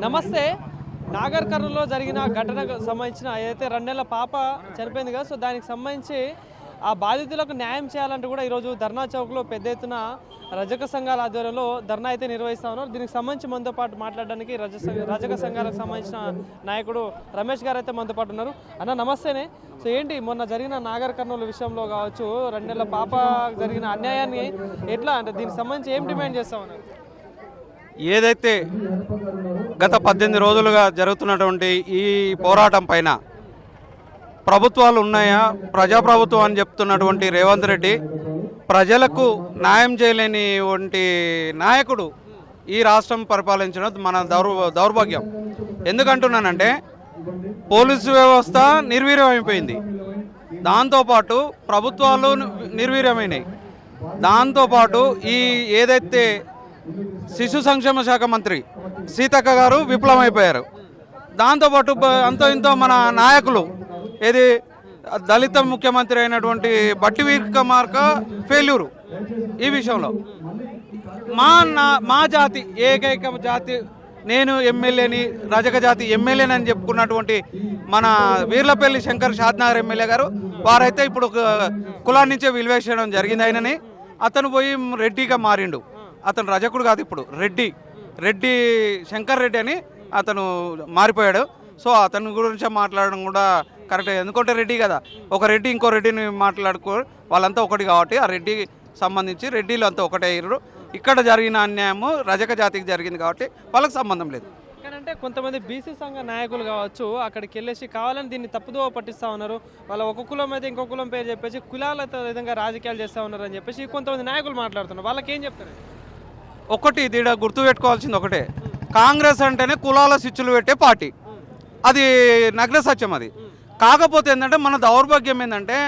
నమస్తే. నాగర్ కర్నూలులో జరిగిన ఘటనకు సంబంధించిన ఏదైతే 2 నెలల పాప చనిపోయింది కదా, సో దానికి సంబంధించి ఆ బాధితులకు న్యాయం చేయాలంటూ కూడా ఈరోజు ధర్నా చౌక్లో పెద్ద ఎత్తున రజక సంఘాల ఆధ్వర్యంలో ధర్నా అయితే నిర్వహిస్తా ఉన్నారు. దీనికి సంబంధించి మనతో పాటు మాట్లాడడానికి రజక సంఘాలకు సంబంధించిన నాయకుడు రమేష్ గారు అయితే మనతో పాటు ఉన్నారు. అన్న నమస్తేనే. సో ఏంటి మొన్న జరిగిన నాగర్ కర్నూలు విషయంలో కావచ్చు, 2 నెలల పాప జరిగిన అన్యాయాన్ని ఎట్లా అంటే దీనికి సంబంధించి ఏం డిమాండ్ చేస్తా ఉన్నారు? ఏదైతే గత 18 రోజులుగా జరుగుతున్నటువంటి ఈ పోరాటం పైన ప్రభుత్వాలు ఉన్నాయా, ప్రజాప్రభుత్వం అని చెప్తున్నటువంటి రేవంత్ రెడ్డి ప్రజలకు న్యాయం చేయలేనివంటి నాయకుడు ఈ రాష్ట్రం పరిపాలించడం మన దౌర్భాగ్యం. ఎందుకంటున్నానంటే పోలీసు వ్యవస్థ నిర్వీర్యమైపోయింది, దాంతోపాటు ప్రభుత్వాలు నిర్వీర్యమైనాయి, దాంతోపాటు ఈ ఏదైతే శిశు సంక్షేమ శాఖ మంత్రి సీతక్క గారు విఫలమైపోయారు. దాంతోపాటు అంతో ఇంతో మన నాయకులు ఏది దళిత ముఖ్యమంత్రి అయినటువంటి బట్టి విక్రమార్క ఫెయిల్యూరు. ఈ విషయంలో మా జాతి ఏకైక జాతి, నేను ఎమ్మెల్యేని, రజక జాతి ఎమ్మెల్యేని అని చెప్పుకున్నటువంటి మన వీర్లపల్లి శంకర్ షాద్నగర్ ఎమ్మెల్యే గారు వారైతే ఇప్పుడు కులాన్ని నుంచే విలువేసేయడం జరిగింది. ఆయనని అతను పోయి రెడ్డిగా మారిండు. అతను రజకుడు కాదు, ఇప్పుడు రెడ్డి శంకర్ రెడ్డి అని అతను మారిపోయాడు. సో అతని గురించి మాట్లాడడం కూడా కరెక్టే, ఎందుకంటే రెడ్డి కదా, ఒక రెడ్డి ఇంకో రెడ్డిని మాట్లాడుకో, వాళ్ళంతా ఒకటి కాబట్టి ఆ రెడ్డి సంబంధించి రెడ్డిలు అంతా ఒకటే అయ్యారు. ఇక్కడ జరిగిన అన్యాయము రజక జాతికి జరిగింది కాబట్టి వాళ్ళకి సంబంధం లేదు. అంటే కొంతమంది బీసీ సంఘ నాయకులు కావచ్చు అక్కడికి వెళ్ళేసి కావాలని దీన్ని తప్పుదోవ పట్టిస్తూ ఉన్నారు. వాళ్ళ ఒక కులం అయితే ఇంకో కులం పేరు చెప్పేసి కులాలతో విధంగా రాజకీయాలు చేస్తూ ఉన్నారు అని చెప్పేసి కొంతమంది నాయకులు మాట్లాడుతున్నారు. వాళ్ళకి ఏం చెప్తారు? ఒకటి దీడ గుర్తుపెట్టుకోవాల్సింది ఒకటే, కాంగ్రెస్ అంటేనే కులాల స్విచ్చులు పెట్టే పార్టీ, అది నగ్న సత్యం. అది కాకపోతే ఏంటంటే మన దౌర్భాగ్యం ఏంటంటే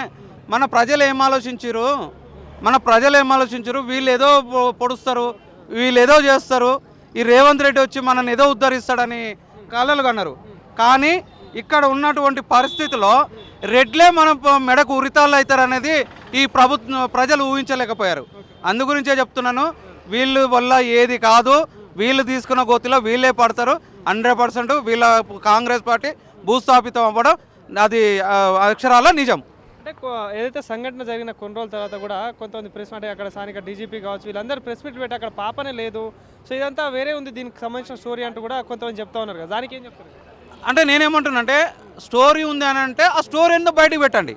మన ప్రజలు ఏం ఆలోచించరు, వీళ్ళు ఏదో పొడుస్తారు, వీళ్ళు ఏదో చేస్తారు, ఈ రేవంత్ రెడ్డి వచ్చి మనల్ని ఏదో ఉద్ధరిస్తాడని కలలు కన్నారు. కానీ ఇక్కడ ఉన్నటువంటి పరిస్థితిలో రెడ్లే మన మెడకు ఉరితాళ్ళు అవుతారనేది ఈ ప్రజలు ఊహించలేకపోయారు. అందుగురించే చెప్తున్నాను, వీళ్ళు వల్ల ఏది కాదు, వీళ్ళు తీసుకున్న గోతిలో వీళ్ళే పడతారు. 100% వీళ్ళ కాంగ్రెస్ పార్టీ భూస్థాపితం అవ్వడం అది అక్షరాల నిజం. అంటే ఏదైతే సంఘటన జరిగిన కొన్ని రోజుల తర్వాత కూడా కొంతమంది ప్రెస్ అంటే అక్కడ స్థానిక డీజీపీ కావచ్చు వీళ్ళందరూ ప్రెస్ మీట్ పెట్టి అక్కడ పాపనే లేదు, సో ఇదంతా వేరే ఉంది, దీనికి సంబంధించిన స్టోరీ అంటూ కూడా కొంతమంది చెప్తా ఉన్నారు కదా, దానికి ఏం చెప్తారు? అంటే నేనేమంటున్నానంటే స్టోరీ ఉంది అని అంటే ఆ స్టోరీ ఏందో బయటకు పెట్టండి.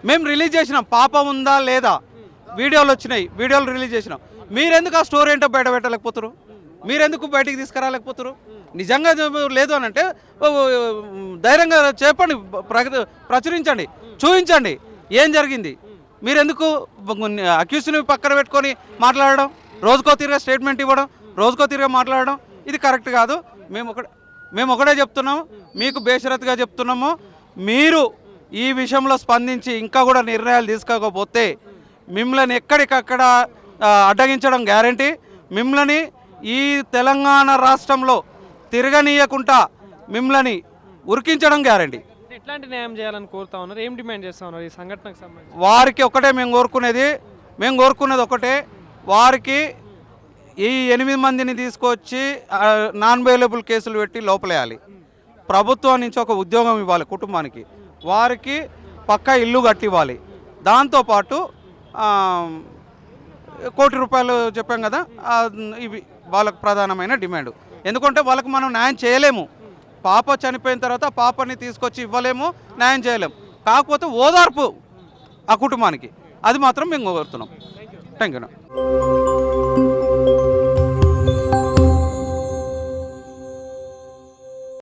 మేము రిలీజ్ చేసినాం, పాప ఉందా లేదా, వీడియోలు వచ్చినాయి, వీడియోలు రిలీజ్ చేసినాం. మీరెందుకు ఆ స్టోరీ ఏంటో బయట పెట్టలేకపోతారు? మీరెందుకు బయటికి తీసుకురాలేకపోతారు? నిజంగా లేదు అని అంటే ధైర్యంగా చెప్పండి, ప్రచురించండి, చూపించండి ఏం జరిగింది. మీరెందుకు అక్యూస్ని పక్కన పెట్టుకొని మాట్లాడడం, రోజుకో తిరిగే స్టేట్మెంట్ ఇవ్వడం, రోజుకో తిరిగే మాట్లాడడం, ఇది కరెక్ట్ కాదు. మేము ఒకటే చెప్తున్నాము, మీకు బేషరత్గా చెప్తున్నాము, మీరు ఈ విషయంలో స్పందించి ఇంకా కూడా నిర్ణయాలు తీసుకోకపోతే మిమ్మల్ని ఎక్కడికక్కడ అడ్డగించడం గ్యారంటీ, మిమ్మల్ని ఈ తెలంగాణ రాష్ట్రంలో తిరగనీయకుండా మిమ్మల్ని ఉరికించడం గ్యారంటీ. ఎట్లాంటి న్యాయం చేయాలని కోరుతా ఉన్నారు, ఏం డిమాండ్ చేస్తా ఉన్నారు ఈ సంఘటనకు సంబంధించి? వారికి ఒకటే మేము కోరుకునేది ఒకటే, వారికి ఈ 8 మందిని తీసుకొచ్చి నాన్ బెయిలబుల్ కేసులు పెట్టి లోపలేయాలి. ప్రభుత్వం నుంచి ఒక ఉద్యోగం ఇవ్వాలి కుటుంబానికి, వారికి పక్కా ఇల్లు కట్టివ్వాలి. దాంతోపాటు ₹1 కోటి చెప్పాం కదా, ఇవి వాళ్ళకు ప్రధానమైన డిమాండ్. ఎందుకంటే వాళ్ళకు మనం న్యాయం చేయలేము, పాప చనిపోయిన తర్వాత పాపని తీసుకొచ్చి ఇవ్వలేము, న్యాయం చేయలేము. కాకపోతే ఓదార్పు ఆ కుటుంబానికి, అది మాత్రం మేము కోరుతున్నాం. Thank you.